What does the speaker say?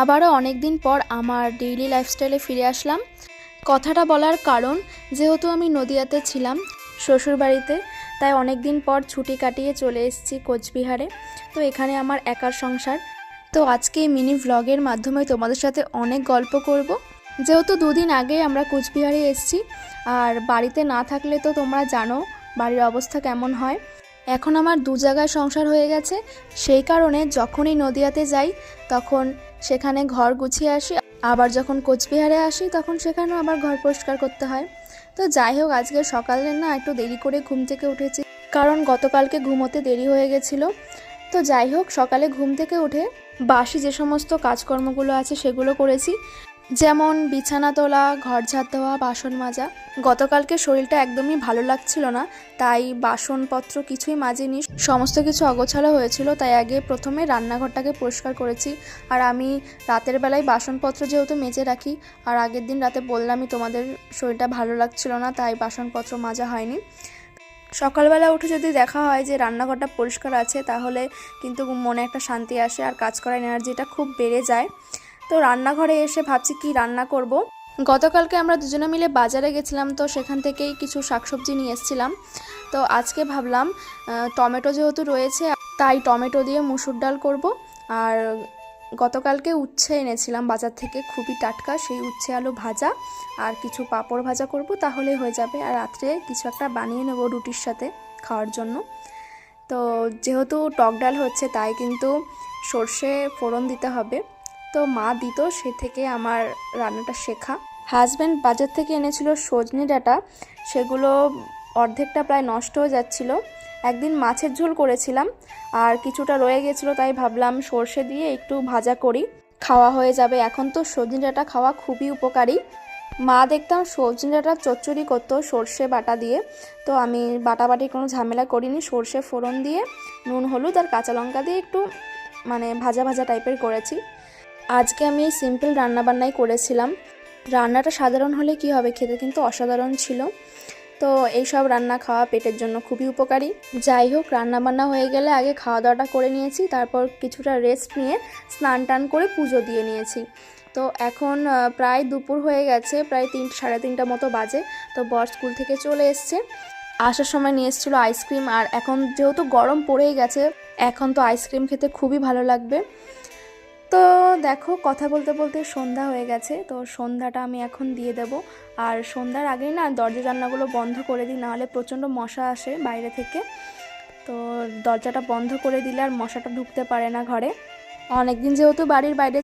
আবারও অনেক দিন পর আমার ডেইলি লাইফস্টাইলে ফিরে আসলাম। কথাটা বলার কারণ, যেহেতু আমি নদিয়াতে ছিলাম শ্বশুরবাড়িতে, তাই অনেক দিন পর ছুটি কাটিয়ে চলে এসেছি কোচবিহারে। তো এখানে আমার একার সংসার। তো আজকে এই মিনি ভ্লগের মাধ্যমে তোমাদের সাথে অনেক গল্প করব। যেহেতু দুদিন আগে আমরা কোচবিহারে এসেছি, আর বাড়িতে না থাকলে তো তোমরা জানো বাড়ির অবস্থা কেমন হয়। এখন আমার দু জায়গায় সংসার হয়ে গেছে, সেই কারণে যখনই নদিয়াতে যাই তখন সেখানে ঘর গুছিয়ে আসি, আবার যখন কোচবিহারে আসি তখন সেখানেও আবার ঘর পরিষ্কার করতে হয়। তো যাই হোক, আজকে সকালে না একটু দেরি করে ঘুম থেকে উঠেছি, কারণ গতকালকে ঘুমোতে দেরি হয়ে গেছিলো। তো যাই হোক, সকালে ঘুম থেকে উঠে বাসি যে সমস্ত কাজকর্মগুলো আছে সেগুলো করেছি, যেমন বিছানা তোলা, ঘর ঝাড় দেওয়া, বাসন মাজা। গতকালকে শরীরটা একদমই ভালো লাগছিল না, তাই বাসনপত্র কিছুই মাজিনি, সমস্ত কিছু অগোছালো হয়েছিল, তাই আগে প্রথমে রান্নাঘরটাকে পরিষ্কার করেছি। আর আমি রাতের বেলায় বাসনপত্র যেহেতু মেজে রাখি, আর আগের দিন রাতে বললামই তোমাদের শরীরটা ভালো লাগছিল না, তাই বাসনপত্র মাজা হয়নি। সকালবেলা উঠে যদি দেখা হয় যে রান্নাঘরটা পরিষ্কার আছে, তাহলে কিন্তু মনে একটা শান্তি আসে, আর কাজ করার এনার্জিটা খুব বেড়ে যায়। তো রান্নাঘরে এসে ভাবছি কি রান্না করব। গতকালকে আমরা দুজনে মিলে বাজারে গেছিলাম, তো সেখান থেকেই কিছু শাকসবজি নিয়ে এসেছিলাম। তো আজকে ভাবলাম টমেটো যেহেতু রয়েছে, তাই টমেটো দিয়ে মুসুর ডাল করব। আর গতকালকে উচ্ছে এনেছিলাম বাজার থেকে, খুবই টাটকা, সেই উচ্ছে আলু ভাজা আর কিছু পাঁপড় ভাজা করব, তাহলেই হয়ে যাবে। আর রাত্রে কিছু একটা বানিয়ে নেব রুটির সাথে খাওয়ার জন্য। তো যেহেতু টক ডাল হচ্ছে, তাই কিন্তু সর্ষে ফোড়ন দিতে হবে। তো মা দিত, সে থেকে আমার রান্নাটা শেখা। হাজব্যান্ড বাজার থেকে এনেছিল সজনে ডাঁটা, সেগুলো অর্ধেকটা প্রায় নষ্ট হয়ে যাচ্ছিল। একদিন মাছের ঝোল করেছিলাম, আর কিছুটা রয়ে গেছিলো, তাই ভাবলাম সর্ষে দিয়ে একটু ভাজা করি, খাওয়া হয়ে যাবে। এখন তো সজনে ডাঁটা খাওয়া খুবই উপকারী। মা দেখতাম সজনে ডাঁটা চচ্চড়ি করতো সর্ষে বাটা দিয়ে, তো আমি বাটাবাটি কোনো ঝামেলা করিনি, সর্ষে ফোড়ন দিয়ে নুন হলুদ আর কাঁচা লঙ্কা দিয়ে একটু ভাজা ভাজা টাইপের করেছি। আজকে আমি এই সিম্পল রান্নাবান্নাই করেছিলাম। রান্নাটা সাধারণ হলে কি হবে, খেতে কিন্তু অসাধারণ ছিল। তো এইসব রান্না খাওয়া পেটের জন্য খুবই উপকারী। যাই হোক, রান্নাবান্না হয়ে গেলে আগে খাওয়া দাওয়াটা করে নিয়েছি, তারপর কিছুটা রেস্ট নিয়ে স্নান টান করে পুজো দিয়ে নিয়েছি। তো এখন প্রায় দুপুর হয়ে গেছে, প্রায় 3-3:30 মতো বাজে। তো বর স্কুল থেকে চলে এসছে, আসার সময় নিয়ে এসেছিলো আইসক্রিম। আর এখন যেহেতু গরম পড়েই গেছে, এখন তো আইসক্রিম খেতে খুবই ভালো লাগবে। তো দেখো, কথা বলতে বলতে সন্ধ্যা হয়ে গেছে, তো সন্ধ্যাটা আমি এখন দিয়ে দেব। আর সন্ধ্যার আগেই না দরজা জানলাগুলো বন্ধ করে দিই, নাহলে প্রচণ্ড মশা আসে বাইরে থেকে। তো দরজাটা বন্ধ করে দিলে আর মশাটা ঢুকতে পারে না ঘরে। অনেকদিন যেহেতু বাড়ির বাইরে